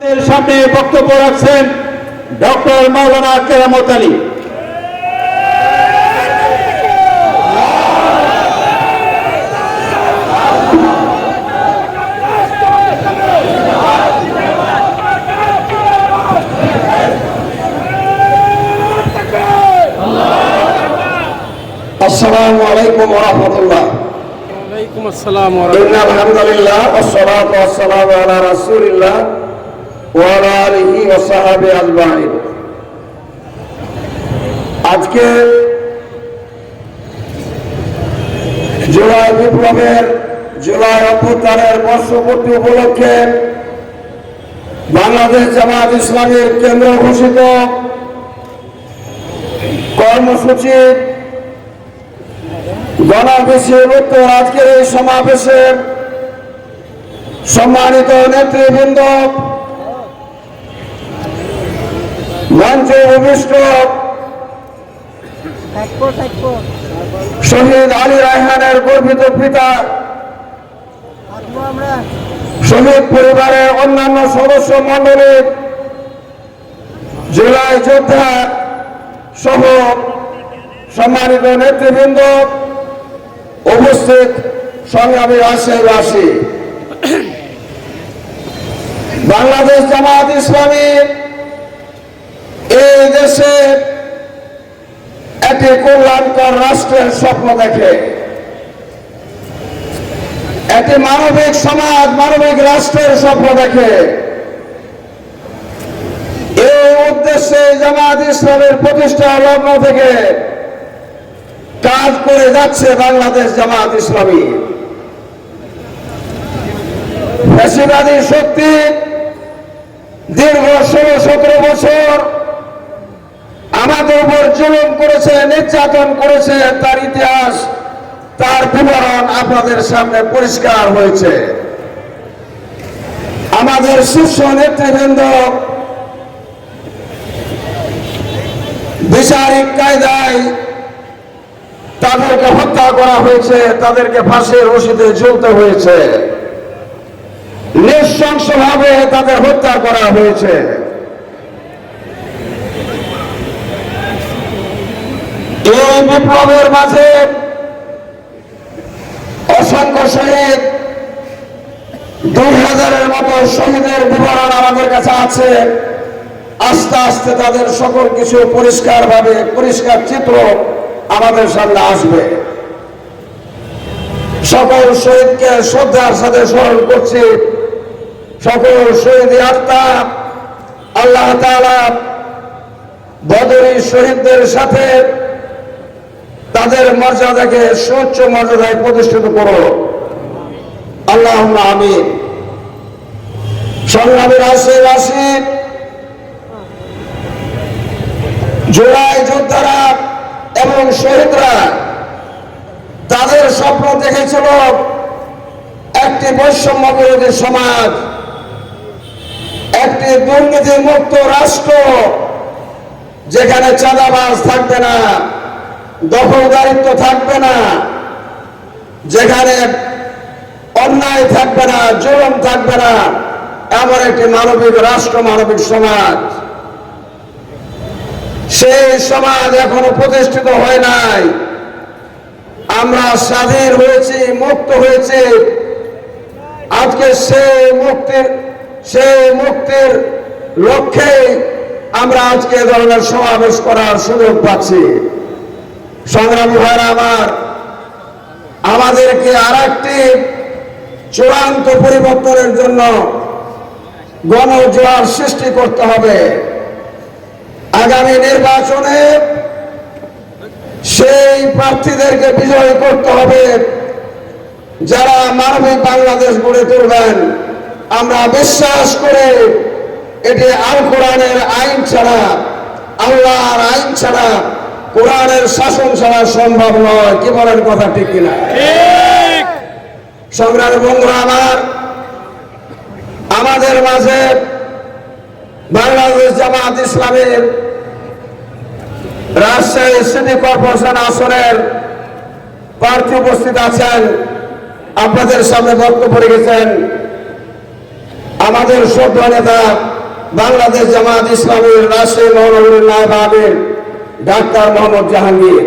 সামনে বক্তব্য রাখছেন ডক্টর মাওলানা কেরামত আলী। আসসালামু আলাইকুম ওয়া রাহমাতুল্লাহ। ওয়ালাইকুম আসসালাম ওয়া ইন্নাল হামদুলিল্লাহ ওয়াসসালাতু ওয়াসসালামু আলা রাসূলিল্লাহ ওয়া আলা আলিহি ওয়া সাহবিহি আজমাইন। আজকে জুলাই বিপ্লবের জুলাই অভ্যুত্থানের বর্ষপূর্তি উপলক্ষে বাংলাদেশ জামায়াত ইসলামীর কেন্দ্র ঘোষিত কর্মসূচি গণবিশ্বের উত্তর আজকের এই সমাবেশের সম্মানিত নেতৃবৃন্দ, মঞ্চে উপবিষ্ট শহীদ আলী রায়হানের গর্বিত পিতা, শহীদ পরিবারের অন্যান্য সদস্য মণ্ডলীর, জুলাই যোদ্ধা সহ সম্মানিত নেতৃবৃন্দ, উপস্থিত সংগ্রামী রাষ্ট্রবাসী, বাংলাদেশ জামায়াত ইসলামী এই দেশে একটি কল্যাণকর রাষ্ট্রের স্বপ্ন দেখে, একটি মানবিক সমাজ, মানবিক রাষ্ট্রের স্বপ্ন দেখে। এই উদ্দেশ্যে জামায়াত ইসলামের প্রতিষ্ঠা লগ্ন থেকে কাজ করে যাচ্ছে বাংলাদেশ জামায়াত ইসলামী। ফ্যাসিবাদী শক্তি দীর্ঘ 16-17 বছর আমাদের উপর জুলুম করেছে, নির্যাতন করেছে, তার ইতিহাস, তার বিবরণ আপনাদের সামনে পরিষ্কার হয়েছে। আমাদের শীর্ষ নেতৃবৃন্দ বিচারিক কায়দায় তাদেরকে হত্যা করা হয়েছে, তাদেরকে ফাঁসির রশিতে ঝুলতে হয়েছে, নৃশংসভাবে তাদের হত্যা করা হয়েছে। এই বিপ্লবের মাঝে অসংখ্য শহীদ, 2000-এর মতো শহীদের বিবরণ আমাদের কাছে আছে। আস্তে আস্তে তাদের সকল কিছু পরিষ্কার চিত্র আমাদের সামনে আসবে। সকল শহীদকে শ্রদ্ধার সাথে স্মরণ করছি। সকল শহীদ আত্মা আল্লাহ তাআলা বদরী শহীদদের সাথে তাদের মর্যাদাকে সুউচ্চ মর্যাদায় প্রতিষ্ঠিত করো, আল্লাহুম্মা আমিন। সংগ্রামী রাষ্ট্রবাসী, জুলাই যোদ্ধারা এবং শহীদরা তাদের স্বপ্ন দেখেছিল একটি বৈষম্য বিরোধী সমাজ, একটি দুর্নীতি মুক্ত রাষ্ট্র, যেখানে চাঁদাবাজ থাকবে না, দখলদারিত্ব থাকবে না, যেখানে অন্যায় থাকবে না, জুলুম থাকবে না, এমন একটি মানবিক রাষ্ট্র, মানবিক সমাজ। সেই সমাজ এখনো প্রতিষ্ঠিত হয় নাই। আমরা স্বাধীন হয়েছি, মুক্ত হয়েছি। আজকে সেই মুক্তির লক্ষ্যে আমরা আজকে এ ধরনের সমাবেশ করার সুযোগ পাচ্ছি। সংগ্রামী ভাইরা আমার, আমাদেরকে আরেকটি চূড়ান্ত পরিবর্তনের জন্য গণজোয়ার সৃষ্টি করতে হবে। আগামী নির্বাচনে সেই প্রার্থীদেরকে বিজয়ী করতে হবে যারা মানবিক বাংলাদেশ গড়ে তুলবেন। আমরা বিশ্বাস করে এটি আল কোরআনের আইন ছাড়া, আল্লাহর আইন ছাড়া, কোরআনের শাসন ছাড়া সম্ভব নয়। কি বলেন, কথা ঠিক কিনা? সংগ্রামী বন্ধুরা আমার, আমাদের মাঝে বাংলাদেশ জামায়াত ইসলামীর রাজশাহী সিটি কর্পোরেশন আসনের প্রার্থী উপস্থিত আছেন। আপনাদের সামনে বক্তব্য রেখেছেন আমাদের শ্রদ্ধা নেতা বাংলাদেশ জামাত ইসলামীর রাজশাহী মহানগরীর নায়েব আমির ডাক্তার মোহাম্মদ জাহাঙ্গীর।